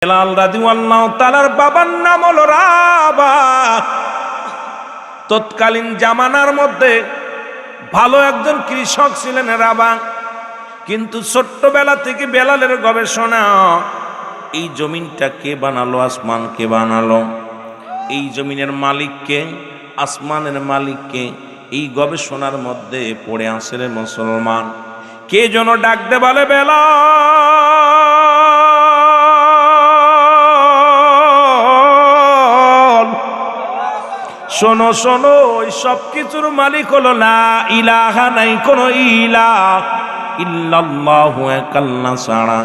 বেলাল রাদিয়াল্লাহু তাআলার বাবার নাম হলো রাবাহ। তৎকালীন জামানার মধ্যে ভালো একজন কৃষক ছিলেন রাবাহ, কিন্তু ছোট্টবেলা থেকে বেলালের গবেষণা, এই জমিনটা কে বানালো, আসমান কে বানালো, এই জমিনের মালিককে, আসমানের মালিককে, এই গবেষণার মধ্যে পড়ে আসে রে মুসলমান। কে যেন ডাক দে বলে, বেলাল শোনো শোনো, ওই সব কিছুর মালিক হলো লা ইলাহা, নাই কোনো ইলাহ ইল্লাল্লাহু, এক আল্লাহ ছাড়া,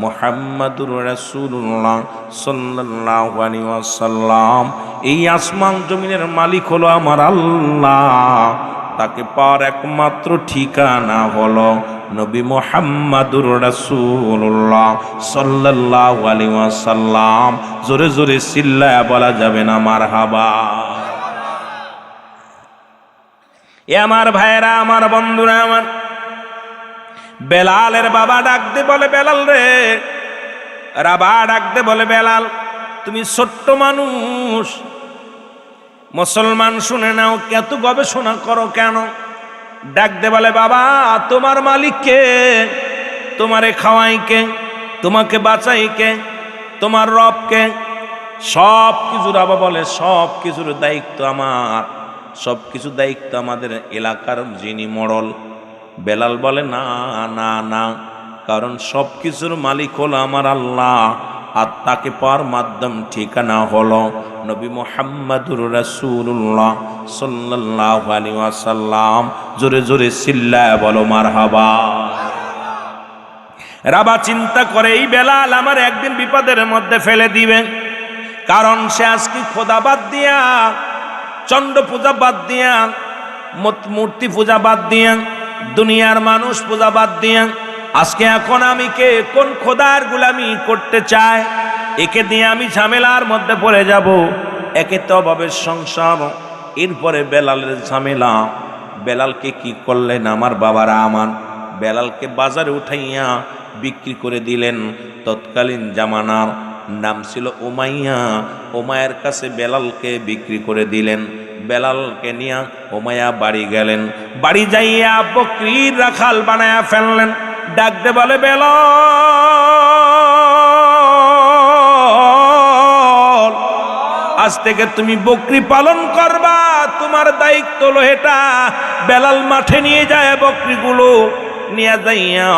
মুহাম্মাদুর রাসূলুল্লাহ সাল্লাল্লাহু আলাইহি ওয়াসাল্লাম। এই আসমান জমিনের মালিক হলো আমার আল্লাহ। তাকে পাওয়ার একমাত্র ঠিকানা হলো নবী মুহাম্মাদুর রাসূলুল্লাহ সাল্লাল্লাহু আলাইহি ওয়াসাল্লাম। জোরে জোরে চিল্লায়া বলা যাবে না মারহাবা। এ আমার ভাইয়েরা, আমার বন্ধুরা, আমার বেলালের বাবা ডাকতে বলে, বেলাল রে। রাবাহ ডাকতে বলে, বেলাল তুমি ছোট্ট মানুষ, মুসলমান শুনে নাও, এত গবেষণা করো কেন? ডাকতে বলে, বাবা তোমার মালিক কে? তোমারে খাওয়াই কে? তোমাকে বাঁচাই কে? তোমার রব কে? সব কিছু রাবাহ বলে, সব কিছুর দায়িত্ব আমার, সব কিছু দায়িত্ব আমাদের এলাকার যিনি মোড়ল। বেলাল বলে, না না না, কারণ সব কিছুর মালিক হলো আমার আল্লাহ, আর তাকে পাওয়ার মাধ্যম ঠিকানা হলো নবী মুহাম্মাদুর রাসূলুল্লাহ সাল্লাল্লাহু আলাইহি ওয়াসাল্লাম। জোরে জোরে চিল্লায়া বলো মারহাবা। রাবাহ চিন্তা করে, এই বেলাল আমার একদিন বিপদের মধ্যে ফেলে দিবে, কারণ সে আজকে খোদা বাদ দিয়া, চন্ড পূজা বাদ দিয়া, মূর্তি পূজা বাদ দিয়া, দুনিয়ার মানুষ পূজা বাদ দিয়া আজকে এখন আমি কে, কোন খোদার গোলামি করতে চায়? একে দিয়ে আমি ঝামেলার মধ্যে পড়ে যাব। একে তো অভাবের সংসার, এরপরে বেলালের ঝামেলা। বেলালকে কি করলেন আমার বাবারা আমার? বেলালকে বাজারে উঠাইয়া বিক্রি করে দিলেন। তৎকালীন জামানার নাম ছিল উমাইয়া। উমাইয়ার কাছে বেলালকে বিক্রি করে দিলেন। বেলালকে নিয়ে উমাইয়া বাড়ি গেলেন। বাড়ি যাইয়া বকরির রাখাল বানায়া ফেললেন। ডাকতে বলে, বেলাল আজ থেকে তুমি বকরি পালন করবা, তোমার দায়িত্ব হলো এটা। বেলাল মাঠে নিয়ে যায় বকরিগুলো, নিয়ে যাইয়া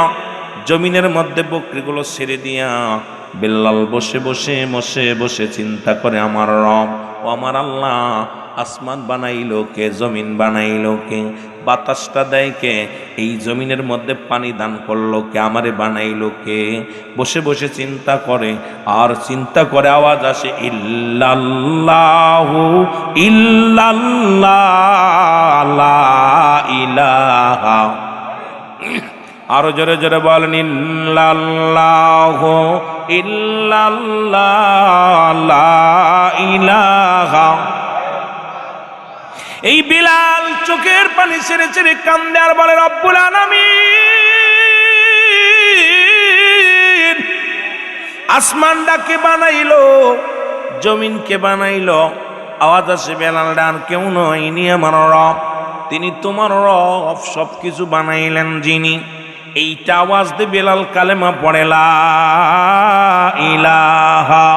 জমিনের মধ্যে বকরিগুলো ছেড়ে দিয়া বেলাল বসে বসে বসে বসে চিন্তা করে, আমার রব ও আমার আল্লাহ, আসমান বানাইলো কে, জমিন বানাইলো কে, বাতাসটা দেয় কে, এই জমিনের মধ্যে পানি দান করলো কে, আমারে বানাইলো কে? বসে বসে চিন্তা করে, আর চিন্তা করে আওয়াজ আসে, ইল্লাল্লাহু ইল্লাল্লাহ লা ইলাহা। আরো জোরে জোরে বলেন, ইল্লাল্লাহু ইল্লাল্লাহ লা ইলাহা। এই বিলাল চোখের পানি ছেড়ে ছেড়ে কান্দে আর বলে, রব্বুল আলামিন আসমানটাকে বানাইলো, জমিনকে বানাইলো। আওয়াজ আসে, বেলাল ডান কেউ নয়, ইনি আমার রব, তিনি তোমার রব, সব কিছু বানাইলেন যিনি। এইটা আওয়াজ দিয়ে বেলাল কালেমা পড়ে, লা ইলাহা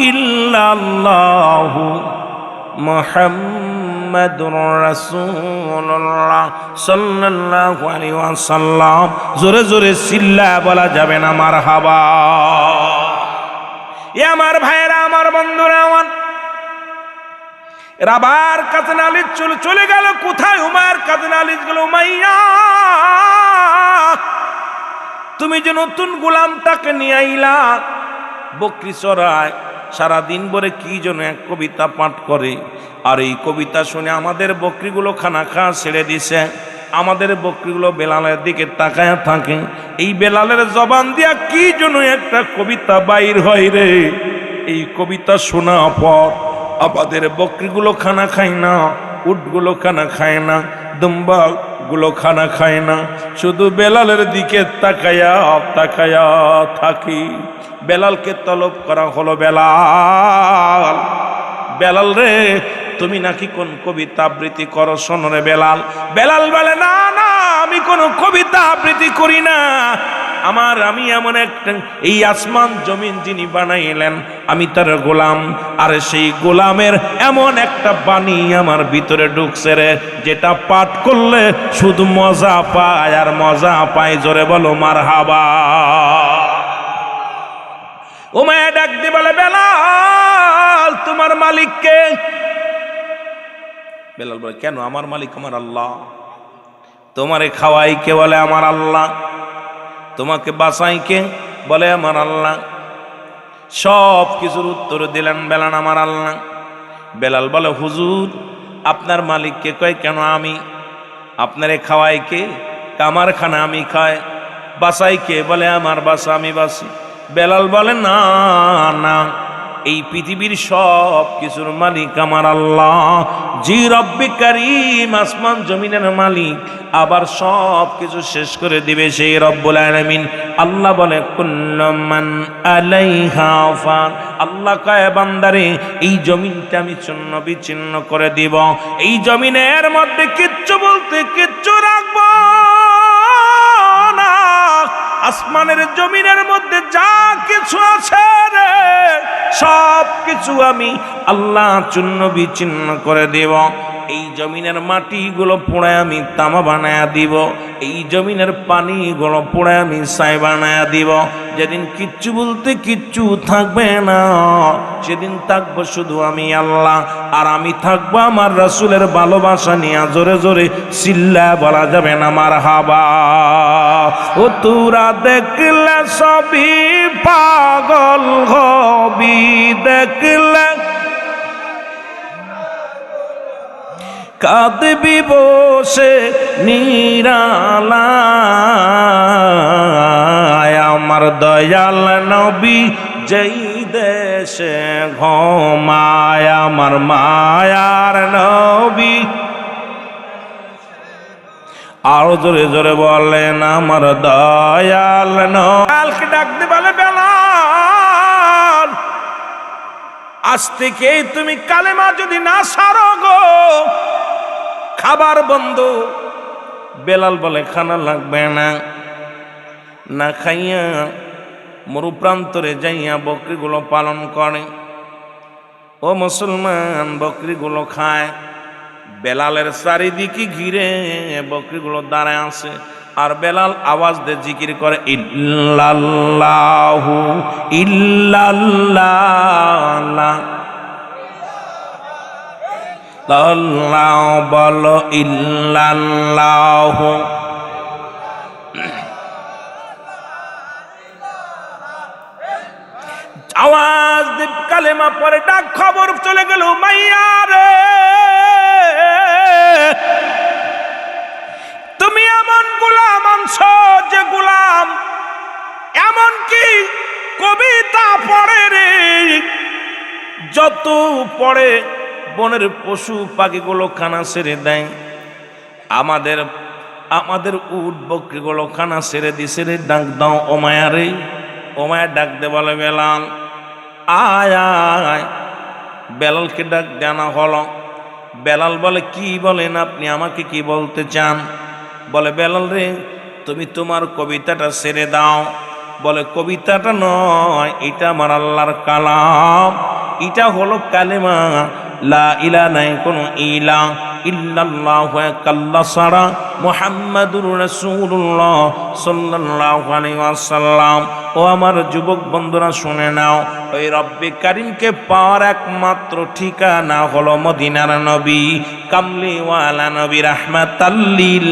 ইল্লাল্লাহু মুহাম্মাদুর রাসূলুল্লাহ সাল্লাল্লাহু আলাইহি ওয়াসাল্লাম। জোরে জোরে চিল্লায়া বলা যাবে না মারহাবা। এ আমার ভাইয়েরা, আমার বন্ধুরা, আমার রাবার কাছে নালিশ চলে গেল। কোথায়? উমাইয়ার কাছে নালিশ গেল, উমাইয়া তুমি যে নতুন গোলামটাকে নিয়ে আইলা, বকরি চড়ায়, সারাদিন ভরে কি যেন এক কবিতা পাঠ করে, আর এই কবিতা শুনে আমাদের বকরিগুলো খানা খাওয়া ছেড়ে দিছে। আমাদের বকরিগুলো বেলালের দিকে তাকায়া থাকে। এই বেলালের জবান দিয়া কি যেন একটা কবিতা বাইর হয় রে। এই কবিতা শোনা পর আমাদের বকরিগুলো খানা খায় না, উটগুলো খানা খায় না, দুম্বা গুলো খানা খায় না, শুধু বেলালের দিকে তাকায়া তাকায়া থাকি। বেলালকে তলব করা হলো, বেলাল, বেলাল রে তুমি নাকি কোন কবিতা আবৃত্তি করো, শোনো রে বেলাল। বেলাল বলে না না, আমি কোন কবিতা আবৃত্তি করি না, আমি এমন একটা, এই আসমান জমিন যিনি বানাইলেন আমি তার গোলাম, আর সেই গোলামের এমন একটা বাণী আমার ভিতরে ঢুকছে রে, যেটা পাঠ করলে শুধু মজা পায় আর মজা পায়, জোরে বলো মারহাবা। উমাইয়া ডাক দিয়ে বলে বেলাল তোমার মালিক কে? বেলাল বলে কেন, আমার মালিক আমার আল্লাহ। তোমারে খাওয়াই কে? বলে আমার আল্লাহ। তোমাকে বাঁচাই কে? বলে আমার আল্লাহ। সব কিছুর উত্তর দিলেন বেলাল আমার আল্লাহ। বেলাল বলে হুজুর আপনার মালিক কে? কয় কেন আমি। আপনারে খাওয়াই কে? আমার খানা আমি খাই। বাঁচাই কে? বলে আমার বাসা আমি বাসি। বেলাল বলে না না, এই পৃথিবীর সব কিছুর মালিক আমার আল্লাহ, জি রব্বে কারীম, আসমান জমিনের মালিক, আবার সব কিছু শেষ করে দিবে সেই রব্বুল আলামিন। আল্লাহ বলে কুল্লু মান আলাইহা ফান, আল্লাহ কয় বান্দারে এই জমিনটা আমি চূর্ণ বিচ্ছিন্ন করে দিব, এই জমিনের মধ্যে কিচ্ছু বলতে কিচ্ছু রাখবো না, আসমানের জমিনের মধ্যে যা কিছু আছে রে সব কিছু আমি আল্লাহ চূর্ণ বিচ্ছিন্ন করে দেব। এই জমিনের মাটিগুলো পোড়ায় আমি তামা বানায়া দিব, এই জমিনের পানিগুলো পোড়ায় আমি ছাই বানায়া দিব। যেদিন কিচ্ছু বলতে কিচ্ছু থাকবে না, সেদিন থাকবো শুধু আমি আল্লাহ, আর আমি থাকবো আমার রাসূলের ভালোবাসা নিয়ে। জোরে জোরে চিল্লা বলা যাবে না মারহাবা। ও তোরা দেখলে সবই পাগল হবি, দেখলে কাঁদবি বসে নিরালায়, আমার দয়াল নবী যেই দেশে ঘুমায়, আমার মায়ার নবী। আরো জোরে জোরে বলেন আমার দয়াল নবী। ডাকতে বলে বেলাল আজ থেকে তুমি কালেমা যদি না সারো গো, খাবার বন্ধ। বেলাল বলে খানা লাগবে না, না খাইয়া মরু প্রান্তরে যাইয়া বকরিগুলো পালন করে। ও মুসলমান, বকরিগুলো খায়। বেলালের চারিদিকে ঘিরে বকরিগুলো দাঁড়ায় আছে, আর বেলাল আওয়াজ দিয়ে জিকির করে ইল্লাল্লাহু ইল্লাল্লাহ, আল্লাহ বলো ইল্লাল্লাহু। আওয়াজ দিয়ে কালেমা পরে ডাক খবর চলে গেল মাইয়া রে, তুমি এমন গোলাম আনছো যে গোলাম এমন কি কবিতা পড়ে রে, যত পড়ে বনের পশু পাখিগুলো খানা ছেড়ে দেয়, আমাদের আমাদের উট বকরিগুলো খানা ছেড়ে দিছে রে। ডাক দাও ও মায়া রে। ও মায়া ডাক দে বলে বেলাল আয় আয়। বেলালকে ডাক দেনা হলো। বেলাল বলে কি বলেন আপনি, আমাকে কি বলতে চান? বলে বেলাল রে তুমি তোমার কবিতাটা ছেড়ে দাও। বলে কবিতাটা নয়, এটা আমার আল্লাহর কালাম, এটা হলো কালেমা লা ইলাহা নাই কোনো ইলা ইল্লাল্লাহু কাল্লা সারা মুহাম্মাদুর রাসূলুল্লাহ সাল্লাল্লাহু আলাইহি ওয়াসাল্লাম। ও আমার যুবক বন্ধুরা শুনে নাও, ওই রব্বে কারীমকে পাওয়ার একমাত্র ঠিকানা হলো মদিনার নবী, কামলিওয়ালা নবী, রাহমাতাল লিল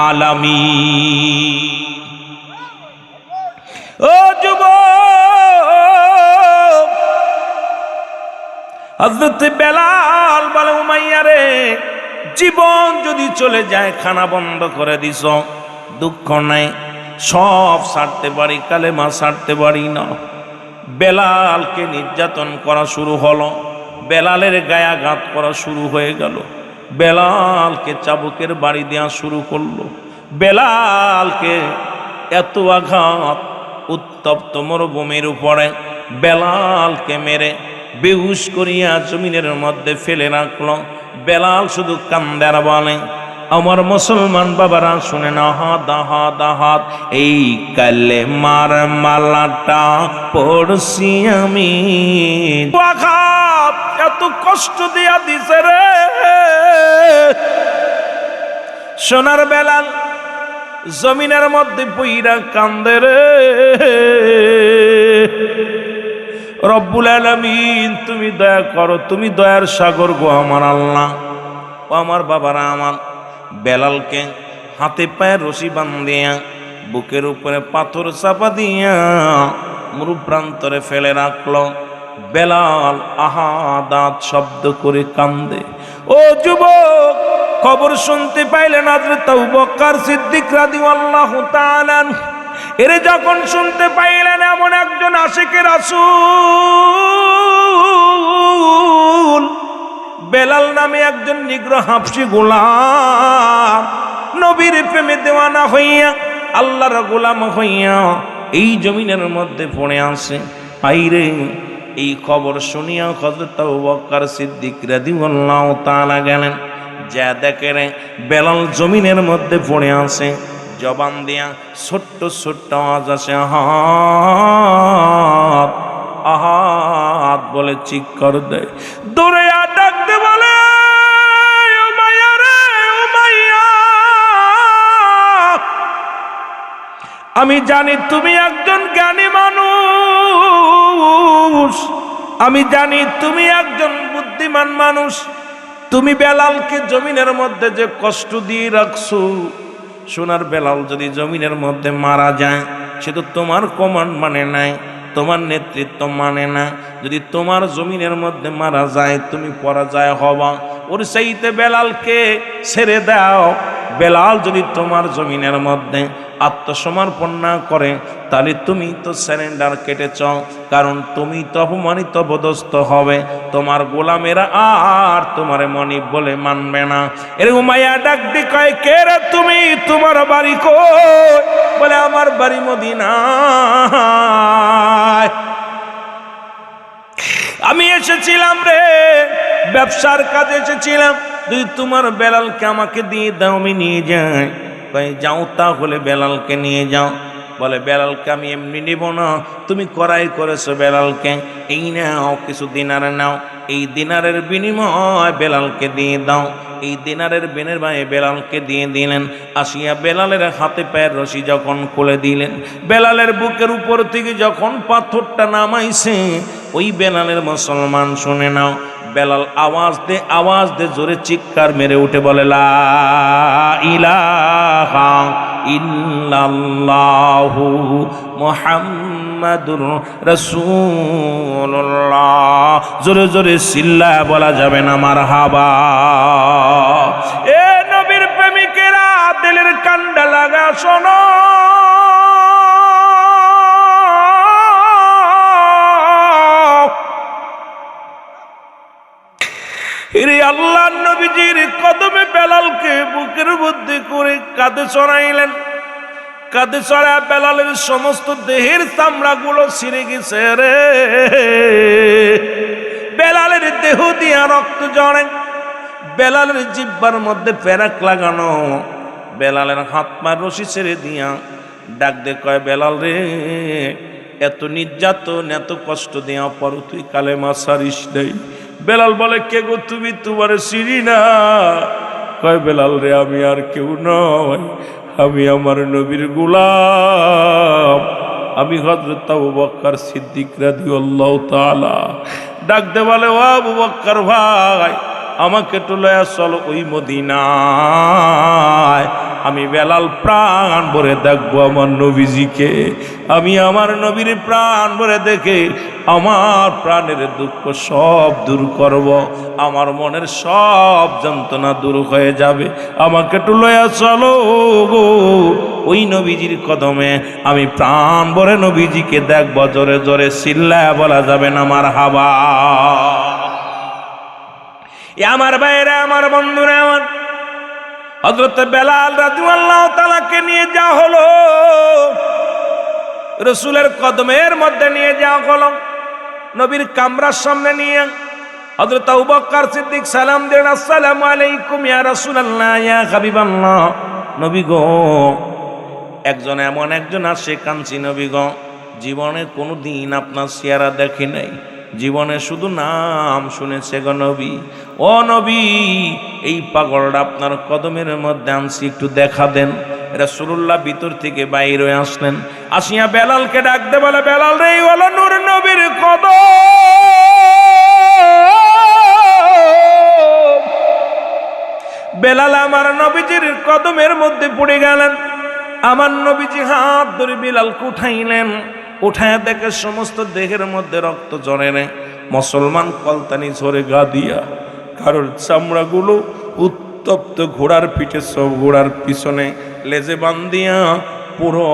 আলামিন। ও যুবক, হযরত বেলাল বলে উমাইয়া রে, জীবন যদি চলে যায়, খানা বন্ধ করে দিছ, দুঃখ নাই, সব ছাড়তে পারি, কালেমা ছাড়তে পারি না। বেলালকে নির্যাতন করা শুরু হলো, বেলালের গায়াঘাত করা শুরু হয়ে গেল। বেলালকে চাবুকের বাড়ি দেওয়া শুরু করলো। বেলালকে এত আঘাত, উত্তপ্ত মরুভূমির উপরে বেলালকে মেরে বেহুশ করিয়া জমিনের মধ্যে ফেলে রাখলো। বেলাল শুধু কান্দার বলে, আমার মুসলমান বাবারা শুনে না, হাত এই কালেমার মালাটা পড়ছি আমি। আঘাত এত কষ্ট দিয়া দিছে রে। সোনার বেলাল জমিনের মধ্যে পইরা কান্দে রে। রব্বুল আলামিন তুমি দয়া করো, তুমি দয়ার সাগর গো আমার আল্লাহ। ও আমার বাবারা, আমার বেলালকে হাতে পায়ে রশি বান্ধিয়া বুকের উপরে পাথর চাপা দিয়া মরু প্রান্তরে ফেলে রাখলো। বেলাল আহাদাত শব্দ করে কান্দে। ও যুবক, খবর শুনতে পাইলেন হযরত আবু বকর সিদ্দিক রাদিয়াল্লাহু তাআলা এরে যখন শুনতে পাইলেন এমন একজন আশিকে রাসূল বেলাল নামে একজন নিগ্রহ হাবশী গোলাম নবীর প্রেমে দেওয়ানা হইয়া আল্লাহর গোলাম হইয়া এই জমিনের মধ্যে পড়ে আছে। আইরে এই খবর শুনিয়া হযরত আবু বকর সিদ্দিক রাদিয়াল্লাহু তাআলা গেলেন, যা দেখে রে বেলাল জমিনের মধ্যে পড়ে আছে। জবান দিয়া ছোট্ট ছোট্ট আওয়াজ আসে, আহাত আহাত বলে চিৎকার দেয়। দৌড়ে ডাকতে বলে, উমাইয়া রে উমাইয়া, আমি জানি তুমি একজন জ্ঞানী মানুষ, আমি জানি তুমি একজন বুদ্ধিমান মানুষ। তুমি বেলালকে জমিনের মধ্যে যে কষ্ট দিয়ে রাখছো, সোনার বেলাল যদি জমিনের মধ্যে মারা যায় সে তো তোমার কমান্ড মানে নাই, তোমার নেতৃত্ব মানে না। যদি তোমার জমিনের মধ্যে মারা যায় তুমি পরাজয় হবা। ওর চাইতে বেলালকে ছেড়ে দাও। বেলাল যদি তোমার জমিনের মধ্যে আত্মসমর্পণ না করে তাহলে তুমি তো স্যারেন্ডার কেটেছ, কারণ তুমি তো অপমানিত পদস্থ হবে, তোমার গোলামেরা আর তোমার মনিব বলে মানবে না। এর উমাইয়া ডাক দি কয়, কে রে তুমি, তোমার বাড়ি কই? বলে আমার বাড়ি মদিনায়। আমি এসেছিলাম রে, ব্যবসার কাজে এসেছিলাম, যদি তোমার বেলালকে আমাকে দিয়ে দাও আমি নিয়ে যাই। কয় যাও তাহলে বেলালকে নিয়ে যাও। বলে বেলালকে আমি এমনি নিব না, তুমি করাই করেছো বেলালকে, এই নাও কিছু দিনারে নাও, এই দিনারের বিনিময় বেলালকে দিয়ে দাও। এই দিনারের বিনিময়ে বেলালকে দিয়ে দিলেন। আসিয়া বেলালের হাতে পায়ের রশি যখন খুলে দিলেন, বেলালের বুকের উপর থেকে যখন পাথরটা নামাইছে, ওই বেলালের মুসলমান শুনে নাও, বেলাল আওয়াজ দে জোরে চিৎকার মেরে উঠে বলে, লা ইলাহা ইল্লাল্লাহু মুহাম্মাদুর রাসূলুল্লাহ। জোরে জোরে চিল্লায় বলা যাবে না মারহাবা। এ নবীর প্রেমিকেরা দিলের কান্ডা লাগা শোনো। আল্লাহ নবীজির কদমে বেলালকে বুকের মধ্যে করে কাঁধে চড়াইলেন। কাঁধে চড়া বেলালের সমস্ত দেহের চামড়া গুলো ছিঁড়ে গেছে রে। বেলালের দেহ দিয়া রক্ত ঝরে, বেলালের জিহ্বার মধ্যে পেরাক লাগানো। বেলালের হাত পা রশি ছেড়ে দিয়া ডাক দে কয়, বেলাল রে এত নির্যাতন এত কষ্ট দেওয়া পর তুই কালেমা ছাড়িস নাই। বেলাল বলে, কে গো তুমি, তোমার চিনি না। কয় বেলাল রে আমি আর কেউ নয়, আমি আমার নবীর গোলাম, আমি হযরত আবু বকর সিদ্দিক রাদিয়াল্লাহু তাআলা। ডাক দে বলে, ও আবু বকর ভাই, আমাকে একটু লয়া চলো ওই মদিনায়। আমি বেলাল প্রাণ ভরে দেখবো আমার নবীজিকে, আমি আমার নবীর প্রাণ ভরে দেখে আমার প্রাণের দুঃখ সব দূর করব, আমার মনের সব যন্ত্রণা দূর হয়ে যাবে। আমাকে একটু লয়া চলো গো ওই নবীজির কদমে, আমি প্রাণ ভরে নবীজিকে দেখব। জোরে জোরে চিল্লায় বলা যাবে না মারহাবা। এ আমার ভাইরা, আমার বন্ধুরা, আমার হযরত বেলাল রাদিয়াল্লাহু তাআলাকে নিয়ে যাওয়া হলো, রাসূলের কদমের মধ্যে নিয়ে যাওয়া হলো, নবীর কামরার সামনে নিয়ে হযরত আবু বকর সিদ্দিক সালাম দেন, আসসালামু আলাইকুম ইয়া রাসূলুল্লাহ ইয়া হাবিবাল্লাহ। নবী গো, একজন এমন একজন আসে কাঞ্চি নবী গো, জীবনে কোনো দিন আপনার চেহারা দেখি নাই, জীবনে শুধু নাম শুনেছে গো নবী। ও নবী, এই পাগলটা আপনার কদমের মধ্যে আনছি, একটু দেখা দেন। রাসূলুল্লাহ ভিতর থেকে বাইর হয়ে আসলেন, আসিয়া বেলালকে ডাকতে বলে, বেলাল রে, এই হলো নূর নবীর কদম। বেলাল আমার নবীজির কদমের মধ্যে পড়ে গেলেন। আমার নবীজি হাত ধরে বেলালকে উঠাইলেন, উঠায় দেখে সমস্ত দেহের মধ্যে রক্ত ঝরে নে, মুসলমান কলতানি ঝরে গা দিয়া, কারোর চামড়াগুলো উত্তপ্ত, ঘোড়ার পিঠে সব ঘোড়ার পিছনে লেজে বান্ধিয়া পুরো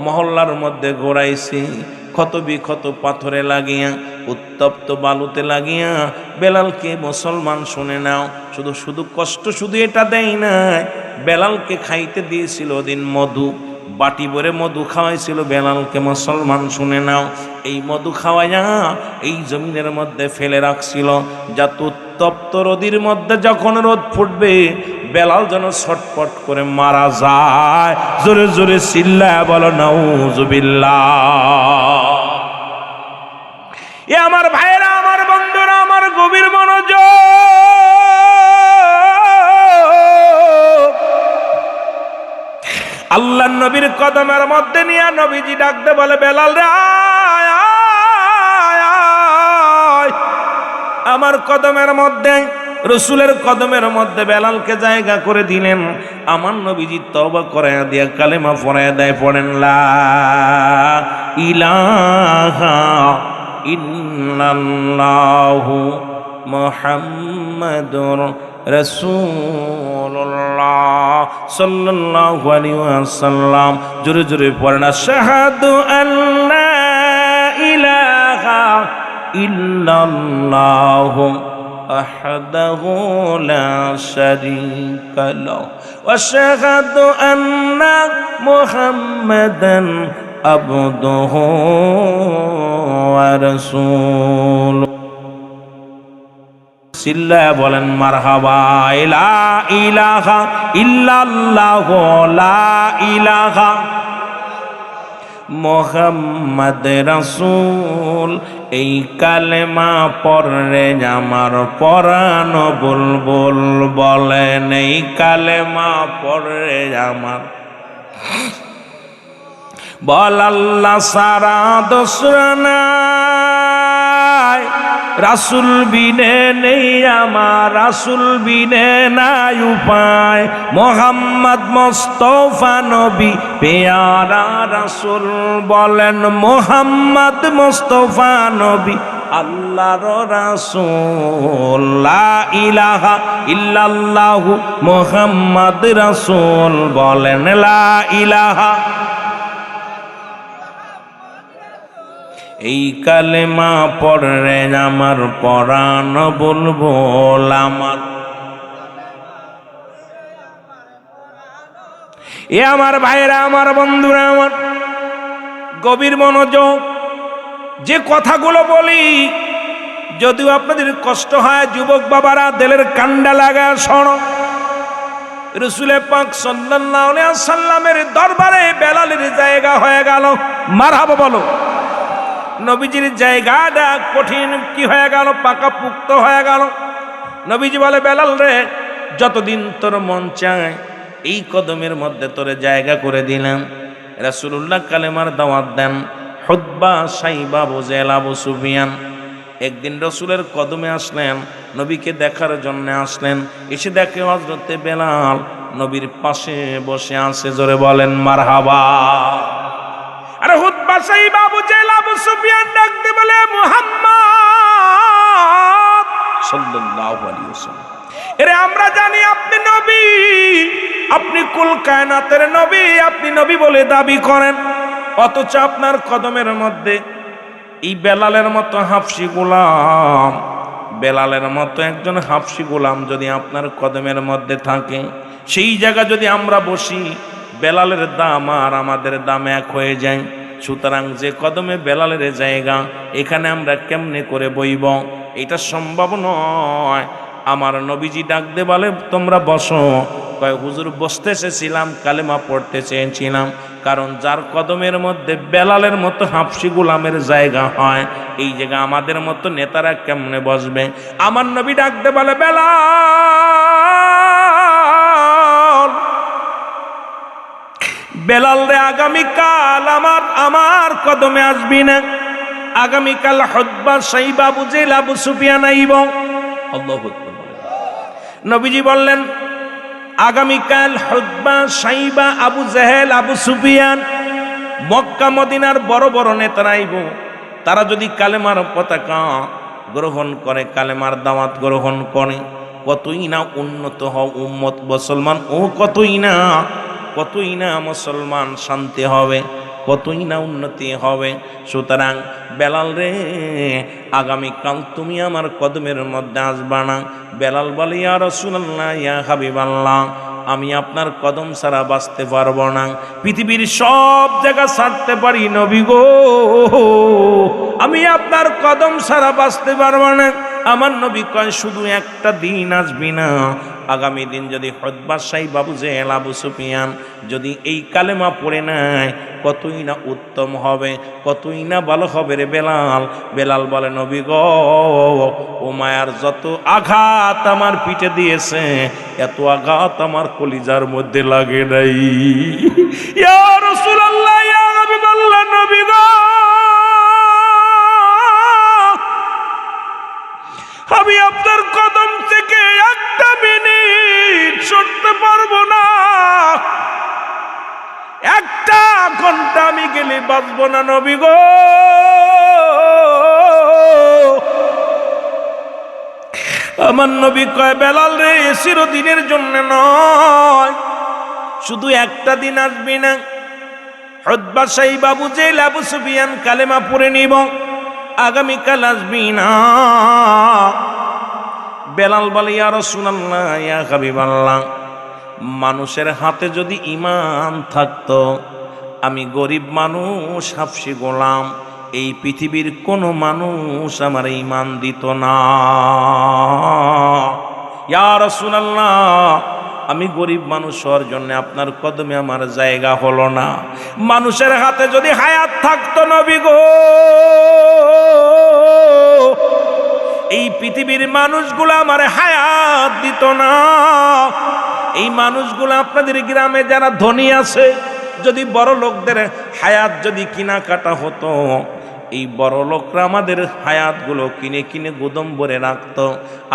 মহল্লার মধ্যে ঘোরাইছি, ক্ষত বিক্ষত পাথরে লাগিয়া, উত্তপ্ত বালুতে লাগিয়া। বেলালকে মুসলমান শুনে নাও, শুধু শুধু কষ্ট শুধু এটা দেয় নাই, বেলালকে খাইতে দিয়েছিল ওদিন মধু, বাটি ভরে মধু খাওয়াইছিল বেলালকে, মুসলমান শুনে নাও। এই মধু খাওয়াইয়া এই জমিনের মধ্যে ফেলে রাখছিল, যাতে উত্তপ্ত রোদের মধ্যে যখন রোদ ফুটবে বেলাল যেন ছটপট করে মারা যায়। জোরে জোরে চিল্লায়া বলো নাউজুবিল্লাহ। এ আমার ভাইরা, আমার বন্ধুরা, আমার গভীর মনোযোগ, আল্লাহর নবীর কদমের মধ্যে নিয়ে নবীজি ডাকতে বলে, বেলাল রে, আয় আয় আয় আমার কদমের মধ্যে। রসুলের কদমের মধ্যে বেলালকে জায়গা করে দিলেন। আমার নবীজি তওবা করায়া দিয়া কালেমা পড়ায়া দেয়, পড়েন লা ইলাহা ইল্লাল্লাহু মুহাম্মাদুর রাসূলুল্লাহ সাল্লাল্লাহু আলাইহি ওয়াসাল্লাম। জোরে জোরে পড়েন, আশহাদু আল্লা ইলাহা ইল্লাল্লাহু ওয়াহদাহু লা শারীকা লাহু ওয়া আশহাদু আন্না মুহাম্মাদান আবদুহু ওয়া রাসূলুহু। চিল্লায়া বলেন মারহাবা। লা ইলাহা ইল্লাল্লাহু লা ইলাহা মুহাম্মাদ রাসূল। এই কালেমা পড়লে আমার পরাণ বুলবুল বলেন, এই কালেমা পড়লে আমার বল আল্লাহ সারা দোসরা নাই, রাসূল বিনে নেই আমার, রাসূল বিনে নাই উপায়। মোহাম্মদ মুস্তাফা নবী পেয়ারা রাসূল বলেন, মোহাম্মদ মুস্তাফা নবী আল্লাহর রাসূল। লা ইলাহা ইল্লাল্লাহু মুহাম্মদ রাসূল বলেন, লা ইলাহা। এই কালেমা পড়লে আমার পরাণ বুলবুল আমার। এ আমার ভাইরা, আমার বন্ধুরা, আমার গভীর মনোযোগ, যে কথাগুলো বলি যদিও আপনাদের কষ্ট হয়, যুবক বাবারা দিলের কান্ডা লাগা শোনো। রাসূল পাক সাল্লাল্লাহু আলাইহি ওয়াসাল্লামের দরবারে বেলালের জায়গা হয়ে গেল। মারহাবা বলো। নবীজির জায়গাটা কঠিন কি হয়ে গেল, পাকা পুক্ত হয়ে গেল। নবীজি বলে, বেলাল রে, যতদিন তোর মন চায় এই কদমের মধ্যে তোরে জায়গা করে দিলাম। রাসূলুল্লাহ কালেমার দাওয়াত দেন। হুতবা সাইবা বুজেল আবু সুফিয়ান একদিন রসুলের কদমে আসলেন, নবীকে দেখার জন্য আসলেন। এসে দেখে হযরতে বেলাল নবীর পাশে বসে আছে। জোরে বলেন মারহাবা। আরে হুতবা সাইবা বুজেল আবু সুফিয়ান ডাকতে বলে, মুহাম্মদ সাল্লাল্লাহু আলাইহি ওয়াসাল্লাম, এরে আমরা জানি আপনি নবী, আপনি কুল কায়নাতের নবী, আপনি নবী বলে দাবি করেন, অথচ আপনার কদমের মধ্যে এই বেলালের মতো হাফসি গোলাম বেলালের মতো একজন হাফসি গোলাম যদি আপনার কদমের মধ্যে থাকে, সেই জায়গা যদি আমরা বসি, বেলালের দাম আর আমাদের দাম এক হয়ে যায়। সুতরাং যে কদমে বেলালের জায়গা, এখানে আমরা কেমনে করে বইব? এটা সম্ভব নয়। আমার নবীজি ডাক দে বলে, তোমরা বসো। কয়, হুজুর বসতে এসেছিলাম, কালেমা পড়তে চেয়েছিলাম। কারণ যার কদমের মধ্যে বেলালের মতো হাফসি গোলামের জায়গা হয়, এই জায়গা আমাদের মতো নেতারা কেমনে বসবে? আমার নবী ডাক দে বলে, বেলাল রে, আগামীকাল আমার কদমে আসবি না। আগামীকাল হুতবা সাইবা আবু জেহেল আবু সুফিয়ান আইব। আল্লাহু আকবার। নবীজি বললেন, আগামীকাল হুতবা সাইবা আবু জেহেল আবু সুফিয়ান, মক্কা মদিনার বড় বড় নেতারা আইব। তারা যদি কালেমার পতাকা গ্রহণ করে, কালেমার দাওয়াত গ্রহণ করে, কতই না উন্নত হও উম্মত মুসলমান, ও কতই না মুসলমান শান্তি হবে, কতই না উন্নতি হবে। সুতরাং বেলাল রে, আগামীকাল তুমি আমার কদমের মধ্যে আসবা না। বেলাল বলে, ইয়া রাসূলুল্লাহ, ইয়া হাবিবাল্লাহ, আমি আপনার কদম ছাড়া বাঁচতে পারবো না। পৃথিবীর সব জায়গা ছাড়তে পারি নবী গো, আমি আপনার কদম ছাড়া বাঁচতে পারবো না। আমার নবী কয়, শুধু একটা দিন আসবি না, আগামী দিন যদি হুতবা সাইবা আবু জেহেল আবু সুফিয়ান যদি এই কালেমা পড়ে নেয়, কতই না উত্তম হবে, কতই না ভালো হবে রে বেলাল। বেলাল বলে, নবী গো, ও মায়ার যত আঘাত আমার পিঠে দিয়েছে, এত আঘাত আমার কলিজার মধ্যে লাগে নাই। ইয়া রাসূলুল্লাহ, ইয়া হাবিবাল্লাহ, নবী গো, আমি আপনার কদম থেকে একটা মিনিট সরতে পারবো না, একটা ঘন্টা আমি গেলে বাঁচবো না নবী গো। আমার নবী কয়, বেলাল রে, চিরদিনের জন্য নয়, শুধু একটা দিন আসবি না। হুতবা সাইবা আবু জেহেল আবু সুফিয়ান কালেমা পড়ে নিব, আগামীকাল আসবি না। বেলাল বলে, ইয়া রাসূলুল্লাহ, ইয়া হাবিবাল্লাহ, মানুষের হাতে যদি ঈমান থাকতো, আমি গরিব মানুষ, হাফসি গোলাম, এই পৃথিবীর কোনো মানুষ আমার ঈমান দিত না। ইয়া রাসূলুল্লাহ, আমি গরিব মানুষ হওয়ার জন্য আপনার কদমে আমার জায়গা হলো না। মানুষের হাতে যদি হায়াত থাকতো নবী গো, এই পৃথিবীর মানুষগুলো আমার হায়াত দিত না। এই মানুষগুলো আপনাদের গ্রামে যারা ধনী আছে, যদি বড় লোকদের হায়াত যদি কিনা কাটা হতো, এই বড় লোকরা আমাদের হায়াতগুলো কিনে কিনে গুদম ভরে রাখতো।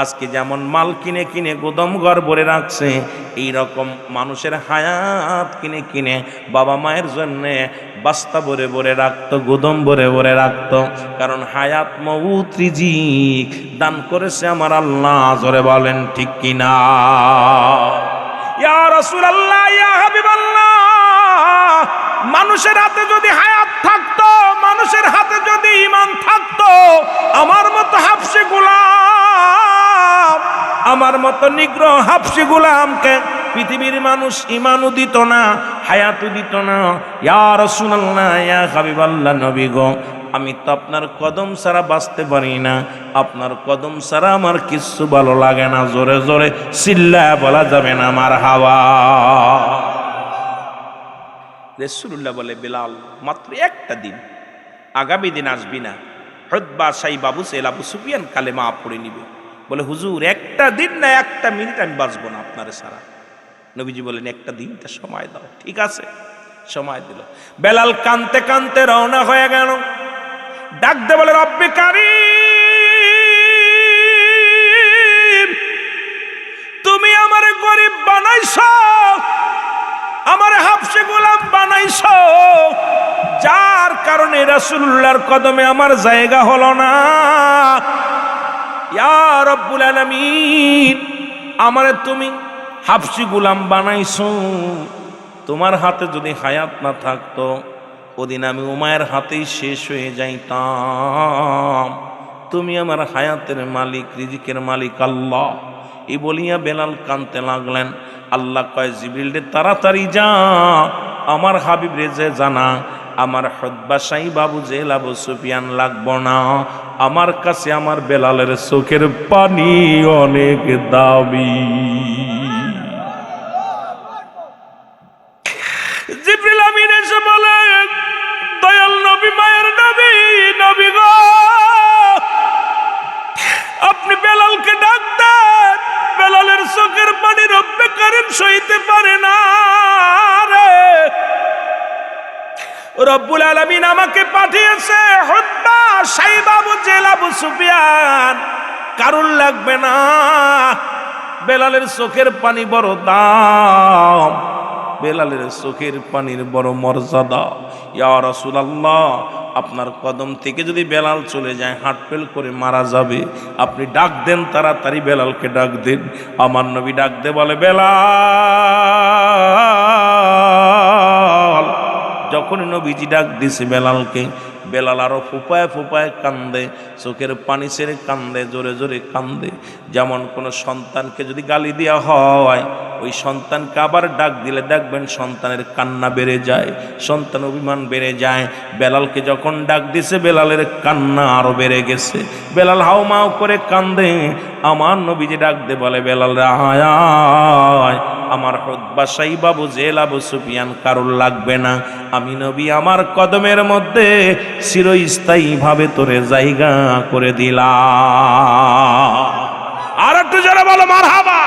আজকে যেমন মাল কিনে কিনে গুদম ঘর ভরে রাখছে, এই রকম মানুষের হায়াত কিনে কিনে বাবা মায়ের জন্যে বাস্তা ভরে ভরে রাখতো, গুদম ভরে ভরে রাখতো। কারণ হায়াত মউত রিজিক দান করেছে আমার আল্লাহ। জোরে বলেন ঠিক কিনা? ইয়া রাসূলুল্লাহ, ইয়া হাবিবাল্লাহ, মানুষের হাতে যদি হায়াত থাকতো, মানুষের হাতে যদি ঈমান থাকতো, আমার মতো হাফসি গোলাম, আমার মতো নিগ্রহ হাফসি গোলামকে পৃথিবীর মানুষ ঈমানও দিত না, হায়াতও দিত না। ইয়া রাসূলুল্লাহ, ইয়া হাবিবাল্লাহ, নবী গো, আমি তো আপনার কদম ছাড়া বাঁচতে পারি না, আপনার কদম ছাড়া আমার কিচ্ছু ভালো লাগে না। জোরে জোরে চিল্লায়া বলা যাবে না মারহাবা। রাসূলুল্লাহ বলে, বেলাল, মাত্র একটা দিন, আগামী দিন আসবি না। হুতবা সাইবা আবু জেহেল আবু সুফিয়ান কালেমা পড়ে নিবে। বলে, হুজুর, একটা দিন না একটা মিনিট আমি বাঁচবো না আপনার ছাড়া। নবীজি বলেন, একটা দিনটা সময় দাও। ঠিক আছে, সময় দিল। বেলাল কানতে কানতে রওনা হয়ে গেল। ডাক দে বলে, রব্বে কারীম, তুমি আমারে গরিব বানাইছো, আমারে হাফসে গোলাম বানাইছো, যার কারণে রাসূলুল্লাহর কদমে আমার জায়গা হলো না। ইয়া রব্বুল আলামিন, আমারে তুমি হাফসি গোলাম বানাইছো, তোমার হাতে যদি হায়াত না থাকতো, ওদিন আমি উমায়ের হাতেই শেষ হয়ে যাইতাম। তুমি আমার হায়াতের মালিক, রিজিকের মালিক আল্লাহ। এই বলিয়া বেলাল কাঁদতে লাগলেন। আল্লাহ কয়, জিবরিল রে তাড়াতাড়ি যা, আমার হাবিব রে যে জানা আমার হুতবা সাইব আবু জেহেল আবু সুফিয়ান লাগবো না, আমার কাছে আমার বেলালের চোখের পানি অনেক দামি। জিবরিল আমিন এসে বলে, দয়াল নবী, মায়ের নবী, নবী গো, আপনি বেলালকে ডাক দেন, বেলালের চোখের পানি রব্বে কারীম সইতে পারে না রে। রব্বুল আলামিন আমাকে পাঠিয়েছে, হুতবা সাইব আবু জেহেল আবু সুফিয়ান কারুর লাগবে না, বেলালের চোখের পানি বড় দাম, বেলালের চোখের পানির বড় মর্যাদা। ইয়া রাসূলুল্লাহ, আপনার কদম থেকে যদি বেলাল চলে যায় হার্ট ফেল করে মারা যাবে, আপনি ডাক দেন, তাড়াতাড়ি বেলালকে ডাক দেন। আমার নবী ডাক দে বলে, বেলাল। যখন নবীজি ডাক দিছে বেলালকে, বেলাল আরো ফুপায় ফুপায় কান্দে, চোখের পানি ছেড়ে কান্দে, জোরে জোরে কান্দে। যেমন কোনো সন্তানকে যদি গালি দেওয়া হয়, ওই সন্তানকে আবার ডাক দিলে দেখবেন সন্তানের কান্না বেড়ে যায়, সন্তান অভিমান বেড়ে যায়। বেলালকে যখন ডাক দিছে, বেলালের কান্না আরো বেড়ে গেছে, বেলাল হাউমাউ করে কান্দে। আমার নবীজি ডাক দে বলে, বেলাল আয়, আমার হুতবা সাইব আবু জেহেল আবু সুফিয়ান কারুর লাগবে না, আমি নবী আমার কদমের মধ্যে চিরস্থায়ী ভাবে তোরে জায়গা করে দিলাম। আর একটু যারা বলো মারহাবা।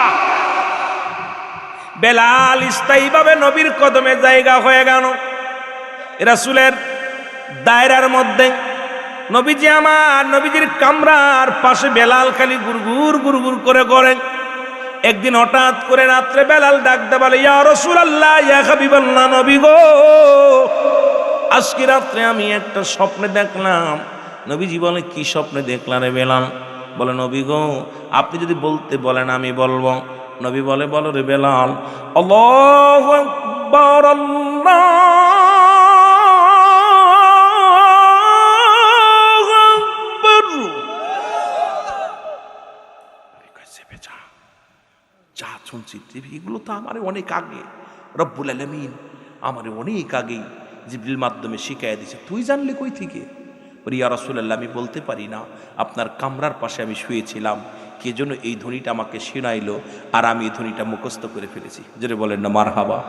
বেলাল স্থায়ী ভাবে নবীর কদমে জায়গা হয়ে গেল, রাসূলের দায়রার মধ্যে। নবীজি আমার নবীজির কামরার পাশে বেলাল খালি গুরগুর গুরগুর করে করেন। একদিন হঠাৎ করে রাত্রে বেলাল ডাক দে বলে, ইয়া রাসূলুল্লাহ, ইয়া হাবিবাল্লাহ, নবী গো, আজকে রাত্রে আমি একটা স্বপ্নে দেখলাম। নবীজি বলে, কি স্বপ্নে দেখলা রে বেলাল? বলে, নবী গো, আপনি যদি বলতে বলেন আমি বলবো। নবী বলে, বলো রে বেলাল। আল্লাহু আকবার, আল্লাহু আকবার। যা শুনছি এগুলো তো আমার অনেক আগে, রব্বুল আলামিন আমার অনেক আগেই জিবরিল মাধ্যমে শিখাইয়া দিছে, তুই জানলি কই থেকে? ইয়া রাসূলুল্লাহ, আমি বলতে পারি না, আপনার কামরার পাশে আমি শুয়েছিলাম, কে যেন এই ধ্বনিটা আমাকে শোনাইলো, আর আমি এই ধ্বনিটা মুখস্থ করে ফেলেছি। যেটা বলেন না মারহাবা।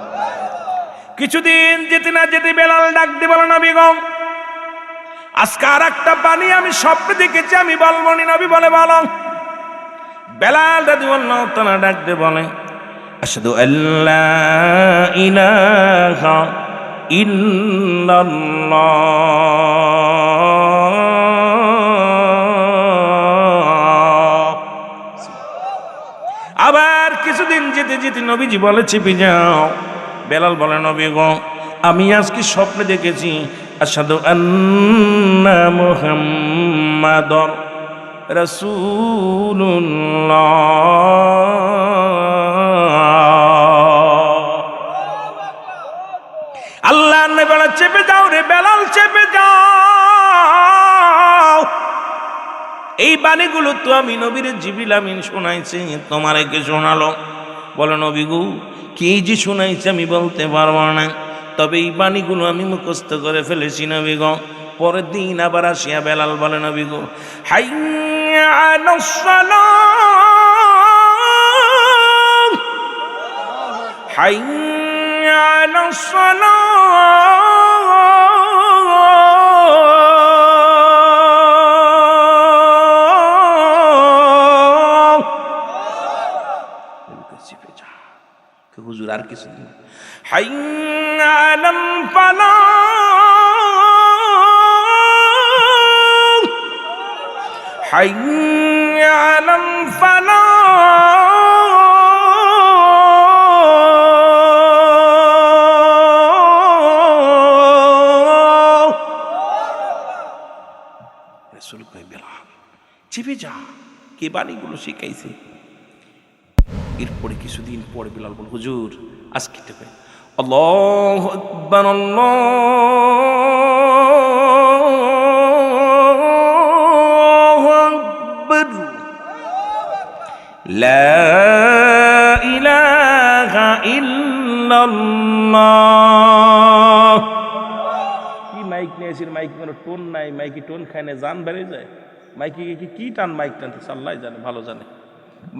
কিছুদিন যেতে না যেতে বেলাল ডাক দিয়ে বলে, নবী গো, আজকে আর একটা বাণী আমি স্বপ্নে দেখেছি, আমি বলবো নি। নবী বলে, বলো। বেলাল রাদিয়াল্লাহু তাআলা ডাক দিয়ে বলে, আশহাদু আল্লা ইলাহা ইল্লাল্লাহ। আবার কিছুদিন যেতে যেতে নবীজি বলে, চেপে যাও। বেলাল বলে, নবী গো, আমি আজকে স্বপ্নে দেখেছি, আশহাদু আন্না মুহাম্মাদুর রাসূলুল্লাহ। আল্লাহ নবী বলে, চেপে যাও রে বেলাল, চেপে যাও। এই বাণীগুলো তো আমি নবীর জিবরিল আমিন শোনাইছি, তোমারে কে শোনালো? বলে, নবী গো, কি যে শোনাইছে আমি বলতে পারবো না, তবে এই বাণীগুলো আমি মুখস্থ করে ফেলেছি নবী গো। পরের দিন আবার আসিয়া বেলাল বলে, নবী গো, হাইয়া আলাস সালাহ, হাইয়া আলাস সালাহ। চেপে যা, হুজুর আর কিছু দিন। হাইয়া আলাল ফালাহ, হাইয়া আলাল ফালাহ। রাসূল কয়, বেলাল চেপে যা, কে বাণীগুলো শিখাইছে? এরপরে কিছুদিন পরে বেলাল বল, হুজুর আজকে থেকে আল্লাহু আকবার, আল্লাহু লা ইলাহা ইল্লাল্লাহ। কি মাইক নিয়েছিস? মাইক কোনো টোন নাই, মাইকি টোন খায় না, জান বেড়ে যায়। মাইকি কি টান মাইক টানতেছে আল্লাহ জানে, ভালো জানে।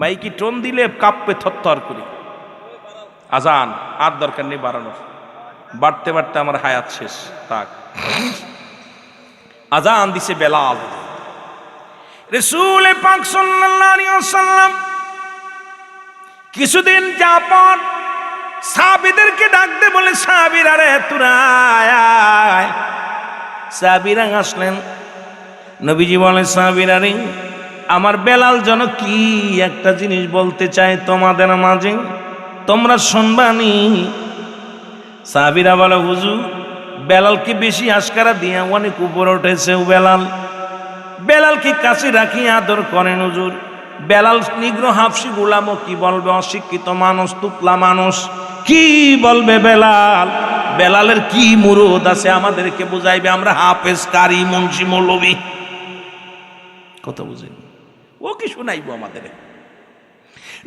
মাইকি টোন দিলে কাঁপবে থরথর করে। আজান আর দরকার নেই বাড়ানোর, বাড়তে বাড়তে আমার হায়াত শেষ থাক। আজান দিছে বেলাল। রাসূল পাক সাল্লাল্লাহু আলাইহি ওয়াসাল্লাম কিছুদিন যাপন সাহাবীদেরকে ডাকতে বলে, সাহাবীরা রে তোরা আয়। সাহাবীরা আসলেন। নবীজি বলে, সাহাবীরা রে আমার বেলাল যেন কি একটা জিনিস বলতে চায় তোমাদের মাঝে, তোমরা শুনবানি। সাহাবীরা বলে, হুজুর বেলালকে বেশি আশকারা দিয়ে অনেক উপরে উঠেছে। বেলালকে কাছে রাখি আদর করেন হুজুর। বেলাল নিগ্রহ হাফসি গোলামও কি বলবে, অশিক্ষিত মানুষ, তুপলা মানুষ, কি বলবে বেলাল? বেলালের কি মুরুদ আছে আমাদেরকে বুঝাইবে? আমরা হাফেজ, কারি, মুন্সি, মৌলবি, কথা বুঝেন, ও কি শুনাইবো আমাদের?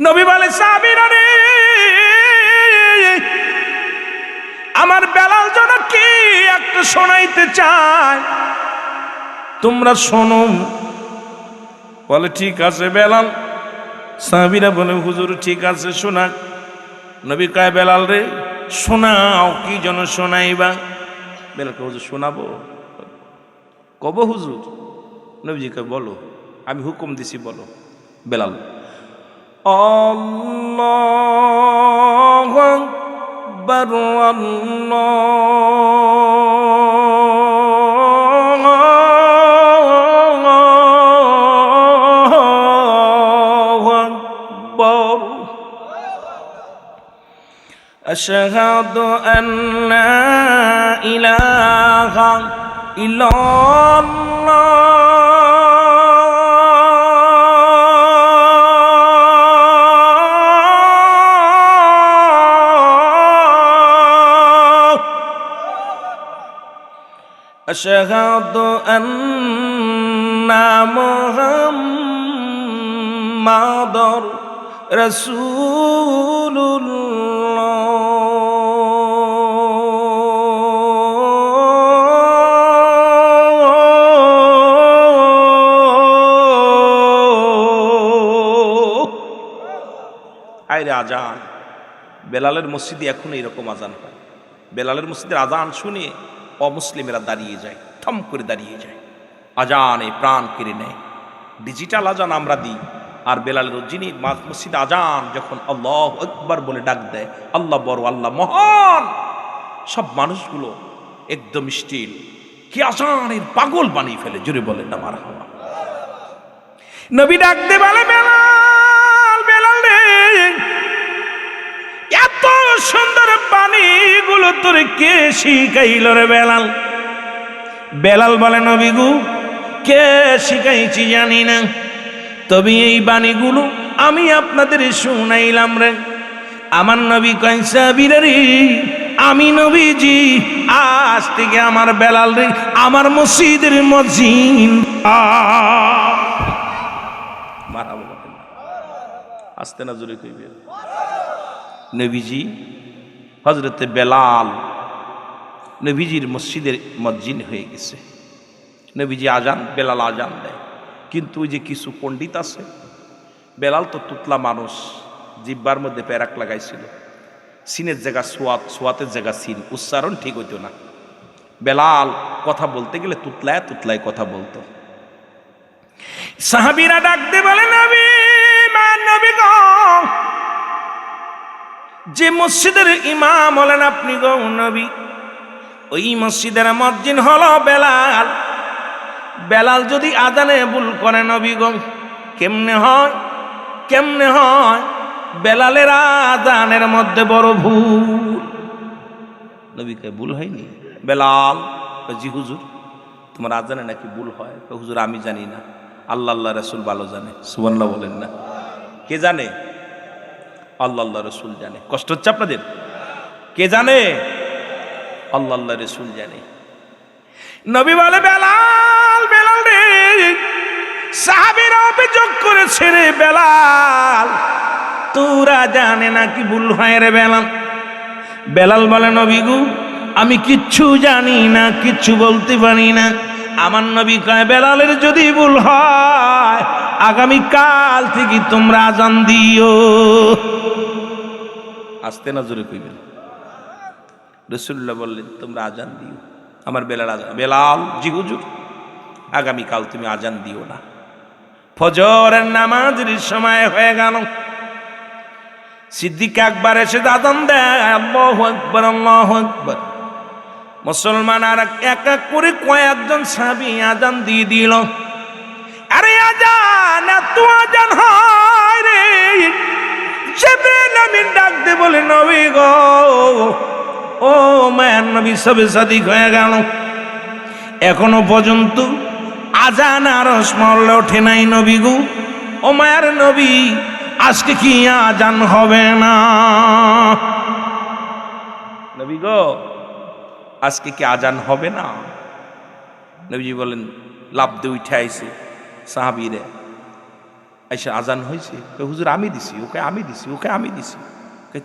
নবী বলে, সাহাবীরা রে আমার বেলাল যেন কি একটা শোনাইতে চায়, তোমরা শোনো। বলে ঠিক আছে বেলাল। সাহাবীরা বলে, হুজুর ঠিক আছে শোনা। নবী কয়, বেলাল রে শোনাও, কি যেন শোনাইবা? বেলাল কয়, হুজুর শোনাবো? কব হুজুর? নবীজি কয়, বলো, আমি হুকুম দিছি, বলো। বেলাল আল্লাহু আকবার আল্লাহু আকবার আশহাদু আল্লা ইলাহা ইল্লাল্লাহ আশহাদু আন্না মুহাম্মাদুর রাসূলুল্লাহ। আইরে আজান! বেলালের মসজিদে এখন এইরকম আজান হয়। বেলালের মসজিদের আজান শুনে অমুসলিমেরা দাঁড়িয়ে যায়, থম করে দাঁড়িয়ে যায়, আজানে প্রাণ কেড়ে নেয়। ডিজিটাল আজান আমরা দিই, আর বেলালের যিনি মসজিদে আজান যখন আল্লাহু আকবার বলে ডাক দেয়, আল্লাহ বড়, আল্লাহ মহান, সব মানুষগুলো একদম স্টিল, কি আজানের পাগল বানিয়ে ফেলে। জোরে বলেন না মারহাবা। নবী ডাক দে বলে, বেলাল, বেলাল রে এত সুন্দর বাণীগুলো তোর কে শিখাইল রে বেলাল? বেলাল বলে, নবী গো কে শিখাইছি জানি না, তবে এই বাণীগুলো আমি আপনাদের শুনাইলাম রে। আমার নবী কয়, সাহাবীরা রে আমি নবীজি আজ থেকে আমার বেলাল রে আমার মসজিদের মুয়াজ্জিন। মারহাবা বলেন, আস্তে না জোরে কইবে। নবীজি হযরতে বেলাল নবীজির মসজিদের মুয়াজ্জিন হয়ে গেছে। নবীজি আজান, বেলাল আজান দেয়। কিন্তু ওই যে কিছু পণ্ডিত আছে, বেলাল তো তুতলা মানুষ, জিব্বার মধ্যে প্যারাক লাগাইছিল, সিনের জায়গা সোয়াত, সোয়াতের জায়গা সিন, উচ্চারণ ঠিক হইতো না। বেলাল কথা বলতে গেলে তুতলায় তুতলায় কথা বলতো। সাহাবীরা ডাকতে বলে, নবী, মান নবী গো, যে মসজিদের ইমাম হলেন আপনি গো নবী, ওই মসজিদের মুয়াজ্জিন হলো বেলাল। বেলাল যদি আজানে ভুল করে নবী গো, কেমনে হয়, কেমনে হয়? বেলালের আজানের মধ্যে বড় ভুল। নবীকে ভুল হয়নি? বেলাল, জি হুজুর তোমার আজানে নাকি ভুল হয়? হুজুর আমি জানি না, আল্লাহ আল্লাহ রাসূল ভালো জানে। সুবহানাল্লাহ বলেন না। কে জানে? আল্লাহ আল্লাহ রাসূল জানে। কষ্ট হচ্ছে আপনাদের? কে জানে? আল্লাহ আল্লাহ রাসূল জানে। নবী বলে, বেলাল, বেলাল রে সাহাবীরা অভিযোগ করেছে, রে বেলাল তোরা জানে নাকি ভুল হয় রে বেলাল। বেলাল বলে, নবী গো আমি কিচ্ছু জানি না, কিচ্ছু বলতে পারি না। আমার নবী কয়, বেলালের যদি ভুল হয় আগামী কাল থেকে তোমরা আজান দিও। আসতে না জোরে কইবেন। রাসূলুল্লাহ বললেন, তোমরা আজান দিও। আমার বেলাল আজান, বেলাল জি হুজুর আগামীকাল তুমি আজান দিও না। ফজরের নামাজের সময় হয়ে গেল। সিদ্দিক আকবর এসে আজান দেয়, আল্লাহু আকবার আল্লাহু আকবার। মুসলমান আর এক এক করে কয়েকজন সাহাবী আজান দিয়ে দিল। আরে আজান, এত আজান হয় রে। জিবরিল আমিন ডাক দিয়ে বলে, নবী গো, ও মায়ের নবী সবে সাদিক হয়ে গেল, এখনো পর্যন্ত আজান আর স্মরণ ওঠে নাই নবী গো। ও মায়ের নবী, আজকে কি আজান হবে না? নবী গো আজকে কি আজান হবে না? নবীজি বলেন, লাফ দিয়ে উঠে আইছে সাহাবীরা, আইসা আজান হয়েছে? হুজুর আমি দিছি। ওকে আমি দিছি, ওকে আমি দিছি।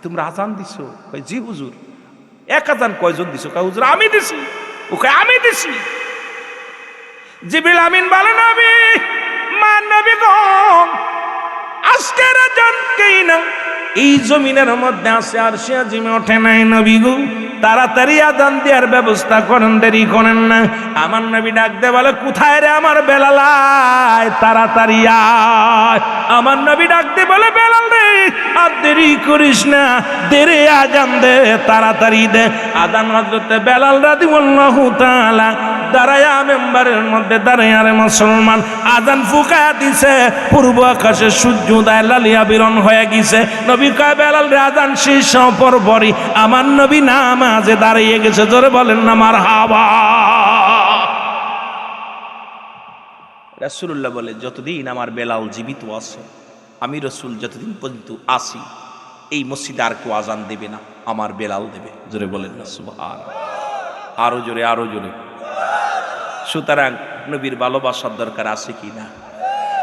তোমরা আজান দিছো? জি হুজুর। এক আজান কয়জন দিছো? হুজুর আমি দিছি, ওকে আমি দিছি। জিবরিল আমিন বলে, নবী মান নবী গো, আজকের আজান কেই না এই জমিনের মধ্যে আছে, আর সে আজিমে ওঠে নাই নবী গো, তাড়াতাড়ি আজান দেওয়ার ব্যবস্থা করেন, দেরি করেন না। আমার নবী ডাক দে বলে, কোথায় রে আমার বেলাল, তাড়াতাড়ি আয়। আমার নবী ডাক দে বলে, বেলাল রে আর দেরি করিস না, দেরে আজান দে, তাড়াতাড়ি দে আজান। হযরতে বেলাল রাদিয়াল্লাহু তাআলা দাঁড়ায়া মেম্বারের মধ্যে দাঁড়ায়া রে মুসলমান আজান ফুঁকা দিছে। পূর্ব আকাশে সূর্যোদয় লালিয়া বিরন হয়ে গেছে। নবী কয়, বেলাল রে আজান শেষ হওয়ার পরই আমার নবী নামাজে দাঁড়িয়ে গেছে। জোরে বলেন না মারহাবা। রাসূলুল্লাহ বলে, যতদিন আমার বেলাল জীবিত আছে, আমি রাসূল যতদিন পর্যন্ত আসি, এই মসজিদে আর কেউ আজান দেবে না, আমার বেলাল দেবে। জোরে বলেন না সুবহানাল্লাহ। আরো জোরে, আরো জোরে। সুতরাং নবীর ভালোবাসার দরকার আছে কি না?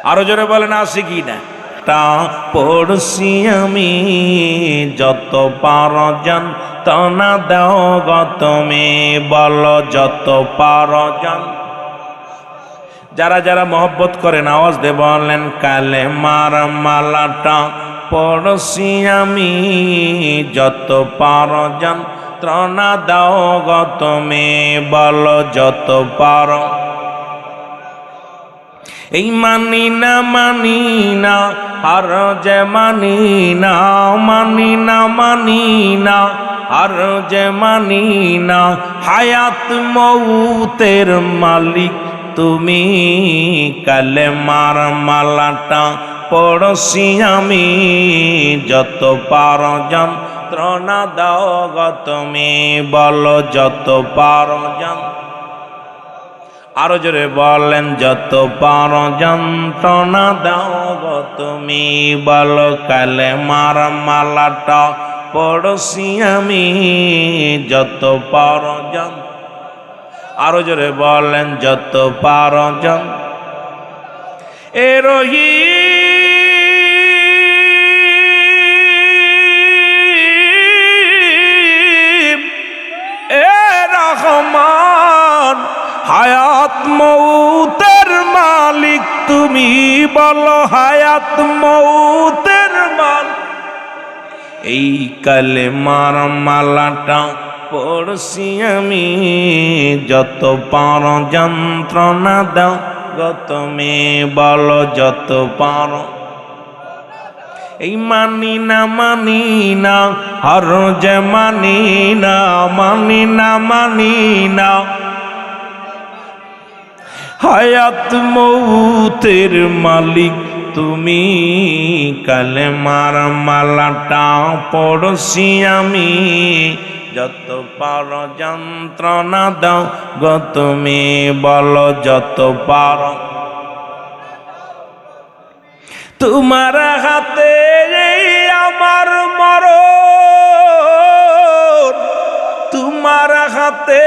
আরো জোরে বলেন, আছে কি না? তা পড়ছি আমি যত পারো জান, তনা দাও গো তুমি, বলো যত পারো জান। যারা যারা মহব্বত করেন আওয়াজ দিয়ে বলেন, কালেমার মালাটা পড়ছি আমি যত পারো জান, ত্রনা দাও গো তুমি, বলো যত পারো। এই মানি না মানি না আর যে মানি না, মানি না মানি না আর যে মানি না, হায়াত মৌতের মালিক তুমি, কালেমার মালাটা পড়ছি আমি যত পারো জান, ত্রনা দাও গো তুমি, বলো যত পারো জান। আরো জোরে বলেন, যত পারো যন্ত্রণা দাও গো তুমি, বলো কালেমার মালাটা পড়ছি আমি যত পারো জান। আরো জোরে বলেন, যত পারো জান। এ রহিম, এ রহমান, হায়াত মৌতের মালিক তুমি, বলো হায়াত মৌতের মালিক। এই কালেমার মালাটা পড়ছি আমি যত পারো যন্ত্রণা দাও গো তুমি, বলো যত পারো। এই মানি না মানি না হর যে মানি না, মানি না মানি না, হায়াত মৌতের মালিক তুমি, কালেমার মালাটা পড়ছি আমি যত পারো যন্ত্রণা দাও গো তুমি, বলো যত পারো। তোমার হাতে আমার মরণ, তোমার হাতে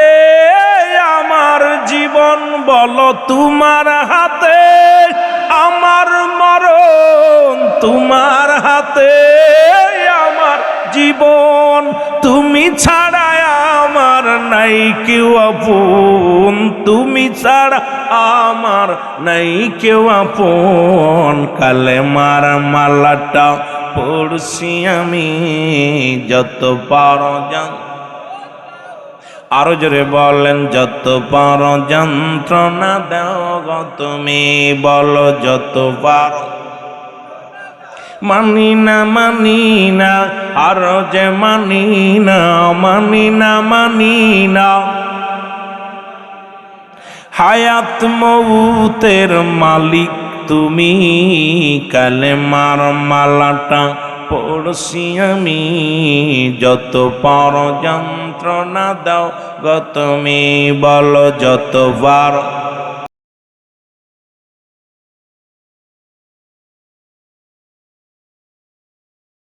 আমার জীবন, বলো তোমার হাতে তোমার হাতে আমার জীবন, তুমি ছাড়া আমার নাই কেউ আপন, তুমি ছাড়া আমার নাই কেউ আপন। কালেমার মালাটা পড়ছি আমি যত পারো জান, আরো জোরে বলেন যত পারো যন্ত্রণা দাও গো তুমি, বলো যত পারো। মানি না আরো যে মানি না, মানি না হায়াত মৌতের মালিক তুমি। কালেমার মালাটা পড়ছি আমি যত পারো যন্ত্রণা দাও গো তুমি, বলো যত পারো।